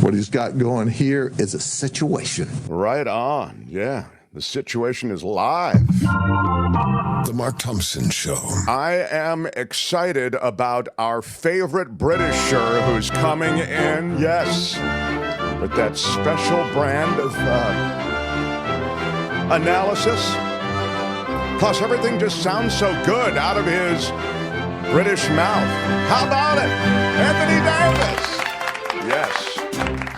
What he's got going here is a situation. Right on. Yeah. The situation is live. The Mark Thompson Show. I am excited about our favorite Britisher who's coming in, yes, with that special brand of analysis. Plus, everything just sounds so good out of his British mouth. How about it? Anthony Davis. Yes.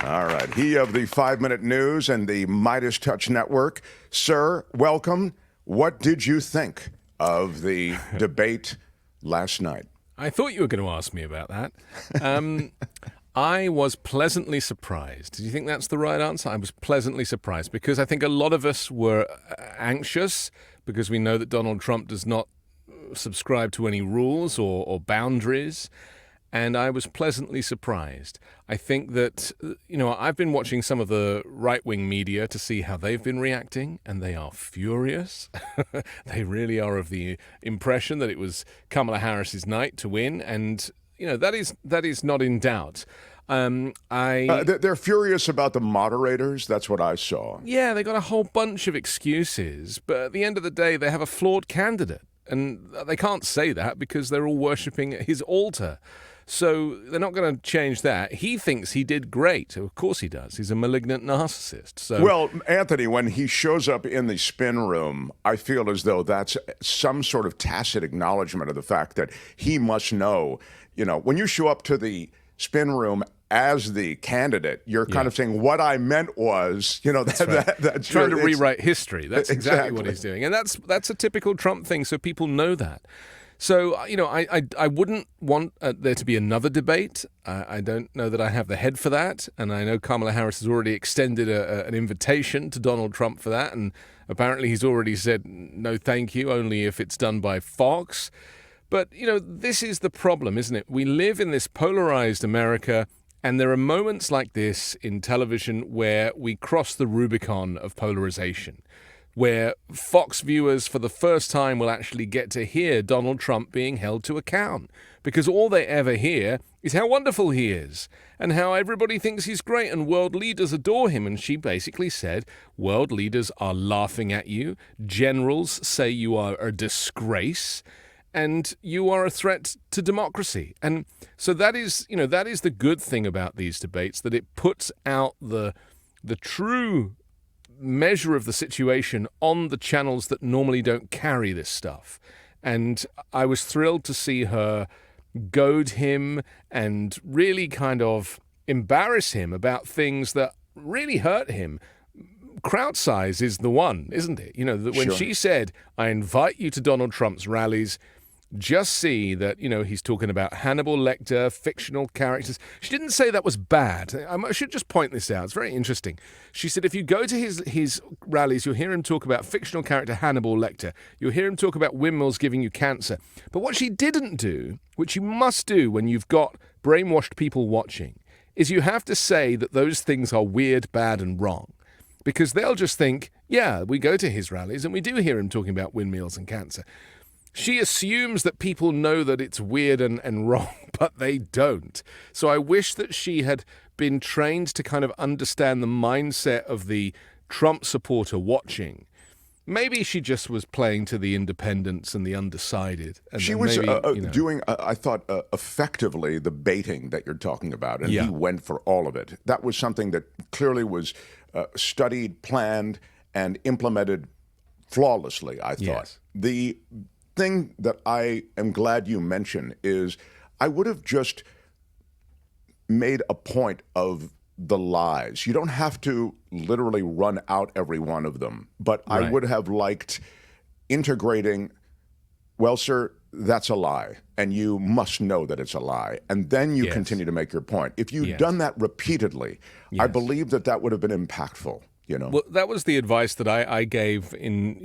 All right. He of the 5-Minute News and the Midas Touch Network. Sir, welcome. What did you think of the debate last night? I thought you were going to ask me about that. I was pleasantly surprised. Do you think that's the right answer? I was pleasantly surprised because I think a lot of us were anxious because we know that Donald Trump does not subscribe to any rules or boundaries. And I was pleasantly surprised. I think that, I've been watching some of the right-wing media to see how they've been reacting, and they are furious. They really are of the impression that it was Kamala Harris's night to win, and, that is not in doubt. They're furious about the moderators. That's what I saw. Yeah, they got a whole bunch of excuses, but at the end of the day, they have a flawed candidate, and they can't say that because they're all worshipping at his altar. So they're not going to change that. He thinks he did great. Of course he does. He's a malignant narcissist. So, well, Anthony, when he shows up in the spin room, I feel as though that's some sort of tacit acknowledgement of the fact that he must know, when you show up to the spin room as the candidate, you're kind of saying, what I meant was, that's trying to rewrite history. That's exactly what he's doing. And that's a typical Trump thing, so people know that. So, I wouldn't want there to be another debate. I don't know that I have the head for that. And I know Kamala Harris has already extended an invitation to Donald Trump for that. And apparently he's already said, no, thank you, only if it's done by Fox. But, this is the problem, isn't it? We live in this polarized America, and there are moments like this in television where we cross the Rubicon of polarization, where Fox viewers for the first time will actually get to hear Donald Trump being held to account, because all they ever hear is how wonderful he is and how everybody thinks he's great and world leaders adore him. And she basically said, world leaders are laughing at you, generals say you are a disgrace, and you are a threat to democracy. And so that is the good thing about these debates, that it puts out the true measure of the situation on the channels that normally don't carry this stuff. And I was thrilled to see her goad him and really kind of embarrass him about things that really hurt him. Crowd size is the one, isn't it? When she said, I invite you to Donald Trump's rallies, just see that, he's talking about Hannibal Lecter, fictional characters. She didn't say that was bad. I should just point this out. It's very interesting. She said if you go to his rallies, you'll hear him talk about fictional character Hannibal Lecter. You'll hear him talk about windmills giving you cancer. But what she didn't do, which you must do when you've got brainwashed people watching, is you have to say that those things are weird, bad, and wrong. Because they'll just think, yeah, we go to his rallies and we do hear him talking about windmills and cancer. She assumes that people know that it's weird and wrong, but they don't. So I wish that she had been trained to kind of understand the mindset of the Trump supporter watching. Maybe she just was playing to the independents and the undecided. And she was doing, I thought, effectively the baiting that you're talking about, and he went for all of it. That was something that clearly was studied, planned, and implemented flawlessly, I thought. Yes. The thing that I am glad you mentioned is I would have just made a point of the lies. You don't have to literally run out every one of them, but right. I would have liked integrating, well, sir, that's a lie, and you must know that it's a lie, and then you continue to make your point. If you'd done that repeatedly, I believe that would have been impactful. Well, that was the advice that I gave in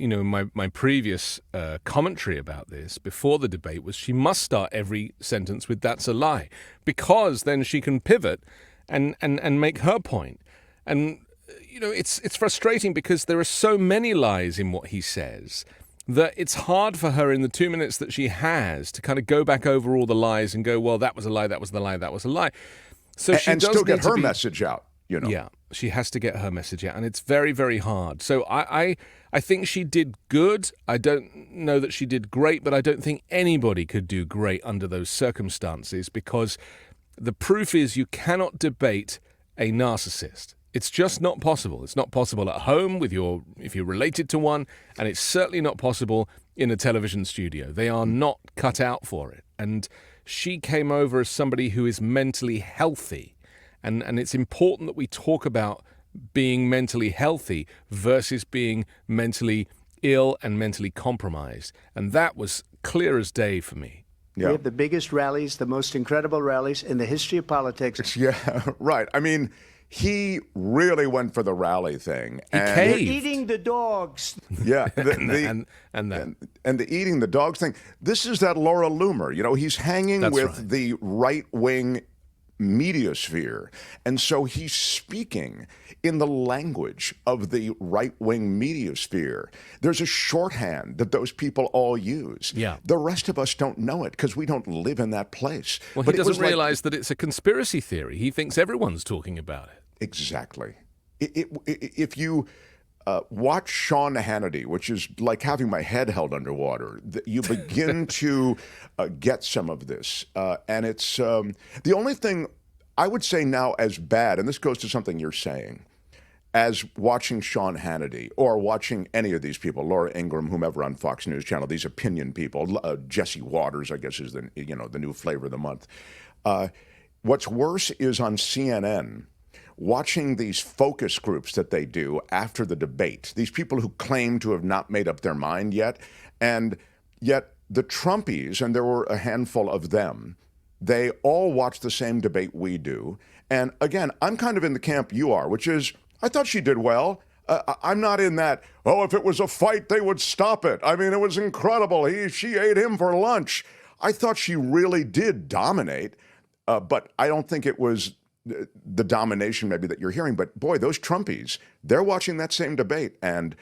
my previous commentary about this before the debate, was she must start every sentence with "that's a lie," because then she can pivot and make her point. And it's frustrating because there are so many lies in what he says that it's hard for her in the 2 minutes that she has to kind of go back over all the lies and go, well, that was a lie, that was the lie, that was a lie. So she and does still need get her to be, message out. you know. Yeah, she has to get her message out, and it's very, very hard. So I think she did good. I don't know that she did great, but I don't think anybody could do great under those circumstances, because the proof is you cannot debate a narcissist. It's just not possible. It's not possible at home if you're related to one, and it's certainly not possible in a television studio. They are not cut out for it. And she came over as somebody who is mentally healthy. And it's important that we talk about being mentally healthy versus being mentally ill and mentally compromised. And that was clear as day for me. Yeah. We have the biggest rallies, the most incredible rallies in the history of politics. Yeah, right. I mean, he really went for the rally thing. He and caved. Eating the dogs. Yeah, and the eating the dogs thing. This is that Laura Loomer. You know, he's hanging That's with right. the right-wing media sphere, and so he's speaking in the language of the right-wing media sphere. There's a shorthand that those people all use. Yeah. The rest of us don't know it because we don't live in that place. Well, But he it was doesn't realize that it's a conspiracy theory. He thinks everyone's talking about it. Exactly. If you watch Sean Hannity, which is like having my head held underwater, you begin to get some of this. And it's the only thing I would say now as bad, and this goes to something you're saying, as watching Sean Hannity or watching any of these people, Laura Ingraham, whomever on Fox News Channel, these opinion people, Jesse Waters, I guess is the new flavor of the month. What's worse is on CNN, watching these focus groups that they do after the debate, these people who claim to have not made up their mind yet, and yet the Trumpies, and there were a handful of them, they all watch the same debate we do. And again, I'm kind of in the camp you are, which is, I thought she did well. I'm not in that, oh, if it was a fight, they would stop it. I mean, it was incredible. She ate him for lunch. I thought she really did dominate, but I don't think it was the domination maybe that you're hearing. But boy, those Trumpies, they're watching that same debate, and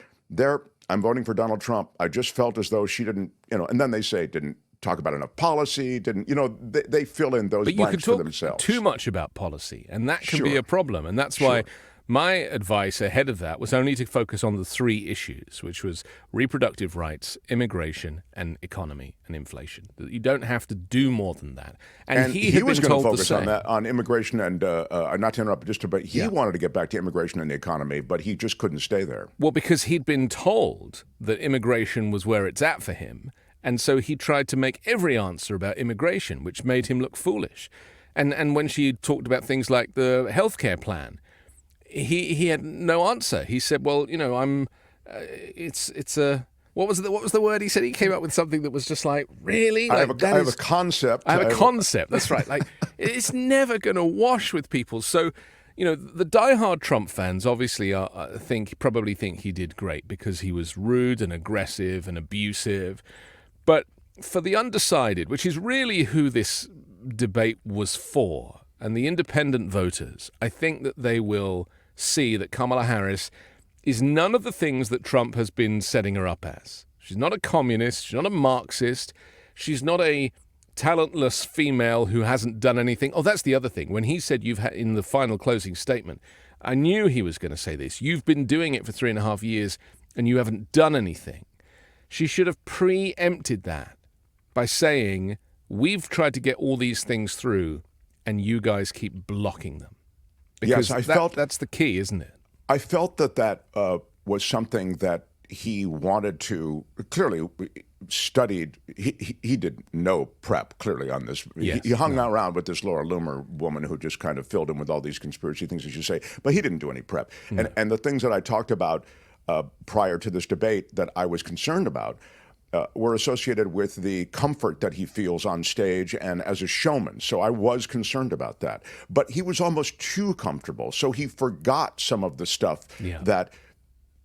I'm voting for Donald Trump. I just felt as though she didn't, and then they say didn't talk about enough policy, they fill in those blanks for themselves. But you can talk too much about policy, and that can be Sure. a problem. And that's why my advice ahead of that was only to focus on the three issues, which was reproductive rights, immigration, and economy and inflation. You don't have to do more than that. And he had was been going to told focus the on same. that, on immigration, and not to interrupt, but he wanted to get back to immigration and the economy, but he just couldn't stay there. Well, because he'd been told that immigration was where it's at for him, and so he tried to make every answer about immigration, which made him look foolish. And when she talked about things like the healthcare plan, he had no answer. He said, "Well, it's a what was the word he said? He came up with something that was just like, really? I have a concept. I have a concept. That's right. Like, it's never going to wash with people. So, the diehard Trump fans obviously probably think he did great because he was rude and aggressive and abusive. But for the undecided, which is really who this debate was for, and the independent voters, I think that they will see that Kamala Harris is none of the things that Trump has been setting her up as. She's not a communist. She's not a Marxist. She's not a talentless female who hasn't done anything. Oh, that's the other thing. When he said you've had in the final closing statement, I knew he was going to say this. You've been doing it for 3.5 years and you haven't done anything. She should have preempted that by saying, we've tried to get all these things through and you guys keep blocking them. Because that's the key, isn't it? I felt that was something that he wanted to clearly studied. He did no prep clearly on this. Yes, he hung around with this Laura Loomer woman who just kind of filled him with all these conspiracy things, as you say, but he didn't do any prep. And the things that I talked about prior to this debate that I was concerned about were associated with the comfort that he feels on stage and as a showman. So I was concerned about that. But he was almost too comfortable. So he forgot some of the stuff that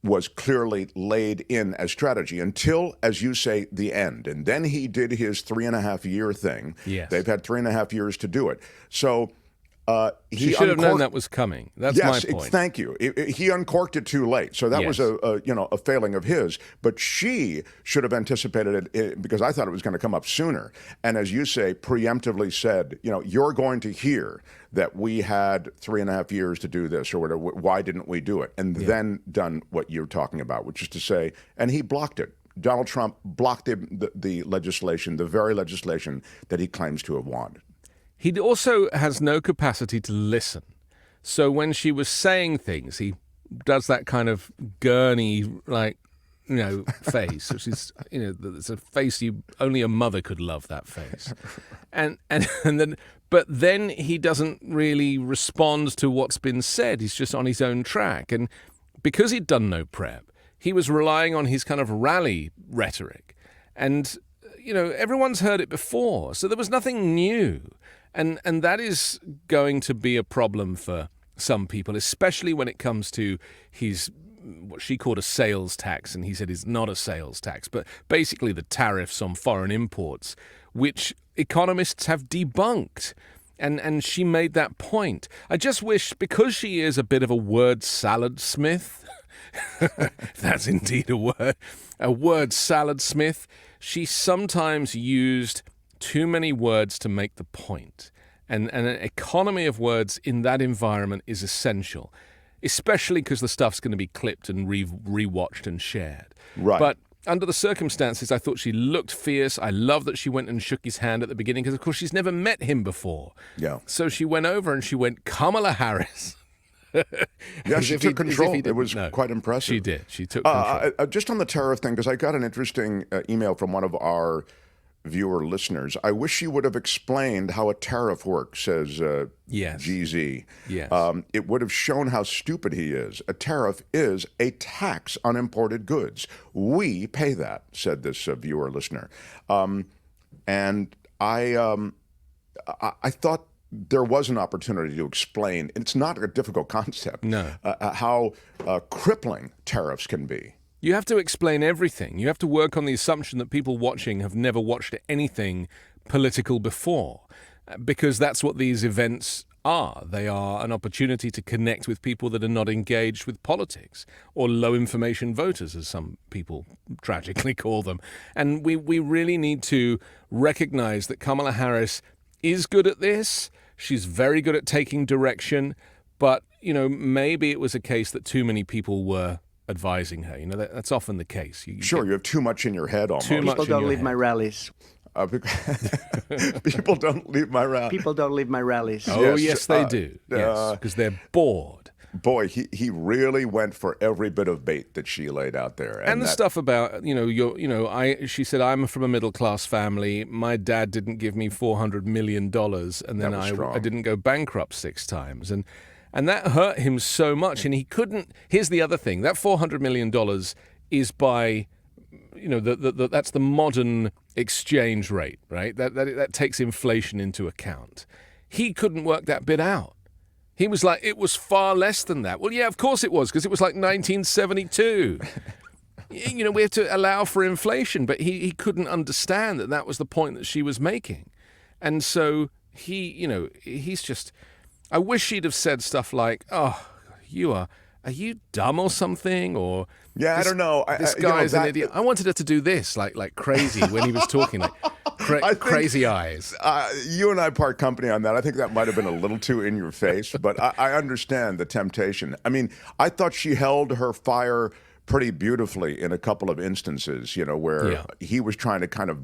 was clearly laid in as strategy until, as you say, the end. And then he did his 3.5 year thing. Yes. They've had 3.5 years to do it. So She should have known that was coming. That's my point. Thank you. He uncorked it too late, so that was Yes. a failing of his. But she should have anticipated it because I thought it was going to come up sooner. And as you say, preemptively said, you're going to hear that we had 3.5 years to do this or whatever. Why didn't we do it? And then done what you're talking about, which is to say, and he blocked it. Donald Trump blocked the legislation, the very legislation that he claims to have wanted. He also has no capacity to listen. So when she was saying things, he does that kind of gurney, face, which is, it's a face only a mother could love, that face. And then he doesn't really respond to what's been said. He's just on his own track. And because he'd done no prep, he was relying on his kind of rally rhetoric. And, everyone's heard it before. So there was nothing new. And that is going to be a problem for some people, especially when it comes to his, what she called a sales tax, and he said it's not a sales tax, but basically the tariffs on foreign imports, which economists have debunked. And she made that point. I just wish, because she is a bit of a word salad smith, if that's indeed a word salad smith, she sometimes used too many words to make the point. And an economy of words in that environment is essential, especially because the stuff's going to be clipped and rewatched and shared. Right. But under the circumstances, I thought she looked fierce. I love that she went and shook his hand at the beginning because, of course, she's never met him before. Yeah. So she went over and she went, Kamala Harris. Yeah, she took control. It was quite impressive. She did. She took control. Just on the tariff thing, because I got an interesting email from one of our viewer listeners. I wish she would have explained how a tariff works, says Yes. GZ. Yes. It would have shown how stupid he is. A tariff is a tax on imported goods. We pay that, said this viewer listener. And I thought there was an opportunity to explain, and it's not a difficult concept, how crippling tariffs can be. You have to explain everything. You have to work on the assumption that people watching have never watched anything political before, because that's what these events are. They are an opportunity to connect with people that are not engaged with politics, or low information voters, as some people tragically call them. And we really need to recognize that Kamala Harris is good at this. She's very good at taking direction, but, maybe it was a case that too many people were advising her. That's often the case. You have too much in your head almost. People don't leave my rallies. People don't leave my rallies. People don't leave my rallies. Oh, yes, they do. Yes, because they're bored. Boy, he really went for every bit of bait that she laid out there. And the stuff about, she said, I'm from a middle-class family. My dad didn't give me $400 million, and then I didn't go bankrupt 6 times. And that hurt him so much, and he couldn't. Here's the other thing: that $400 million is by, that's the modern exchange rate, right? That takes inflation into account. He couldn't work that bit out. He was like, it was far less than that. Well, yeah, of course it was, because it was like 1972. We have to allow for inflation, but he couldn't understand that was the point that she was making, and so he's just. I wish she'd have said stuff like, "Oh, are you dumb or something?" Or I don't know. This guy's an idiot. I wanted her to do this, like crazy when he was talking, like crazy eyes. You and I part company on that. I think that might have been a little too in your face, but I understand the temptation. I mean, I thought she held her fire pretty beautifully in a couple of instances, where he was trying to kind of.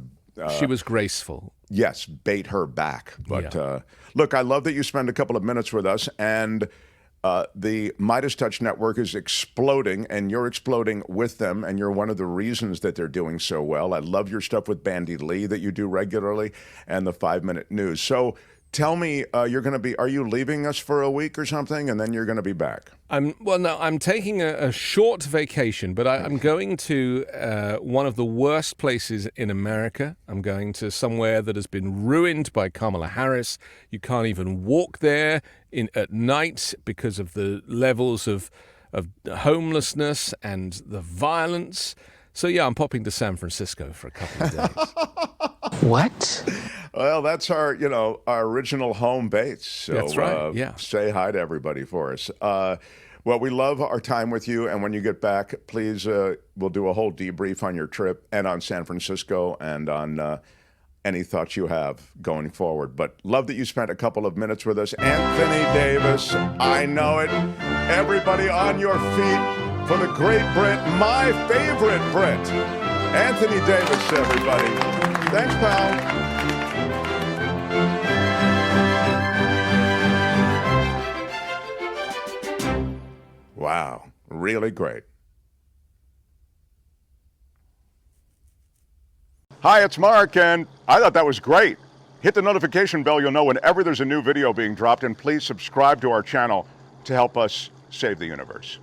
She was graceful. Yes, bait her back. But look, I love that you spend a couple of minutes with us, and the Midas Touch Network is exploding, and you're exploding with them, and you're one of the reasons that they're doing so well. I love your stuff with Bandy Lee that you do regularly, and the 5-Minute News. So tell me, are you leaving us for a week or something, and then you're going to be back? I'm taking a short vacation, but I'm going to one of the worst places in America. I'm going to somewhere that has been ruined by Kamala Harris. You can't even walk there at night because of the levels of homelessness and the violence. So, I'm popping to San Francisco for a couple of days. What? Well, that's our, our original home base. So, That's right, yeah. Say hi to everybody for us. Well, we love our time with you, and when you get back, please, we'll do a whole debrief on your trip and on San Francisco and on any thoughts you have going forward. But love that you spent a couple of minutes with us. Anthony Davis, I know it. Everybody on your feet for the great Brit, my favorite Brit. Anthony Davis, everybody. Thanks, pal. Wow, really great. Hi, it's Mark, and I thought that was great. Hit the notification bell, you'll know whenever there's a new video being dropped, and please subscribe to our channel to help us save the universe.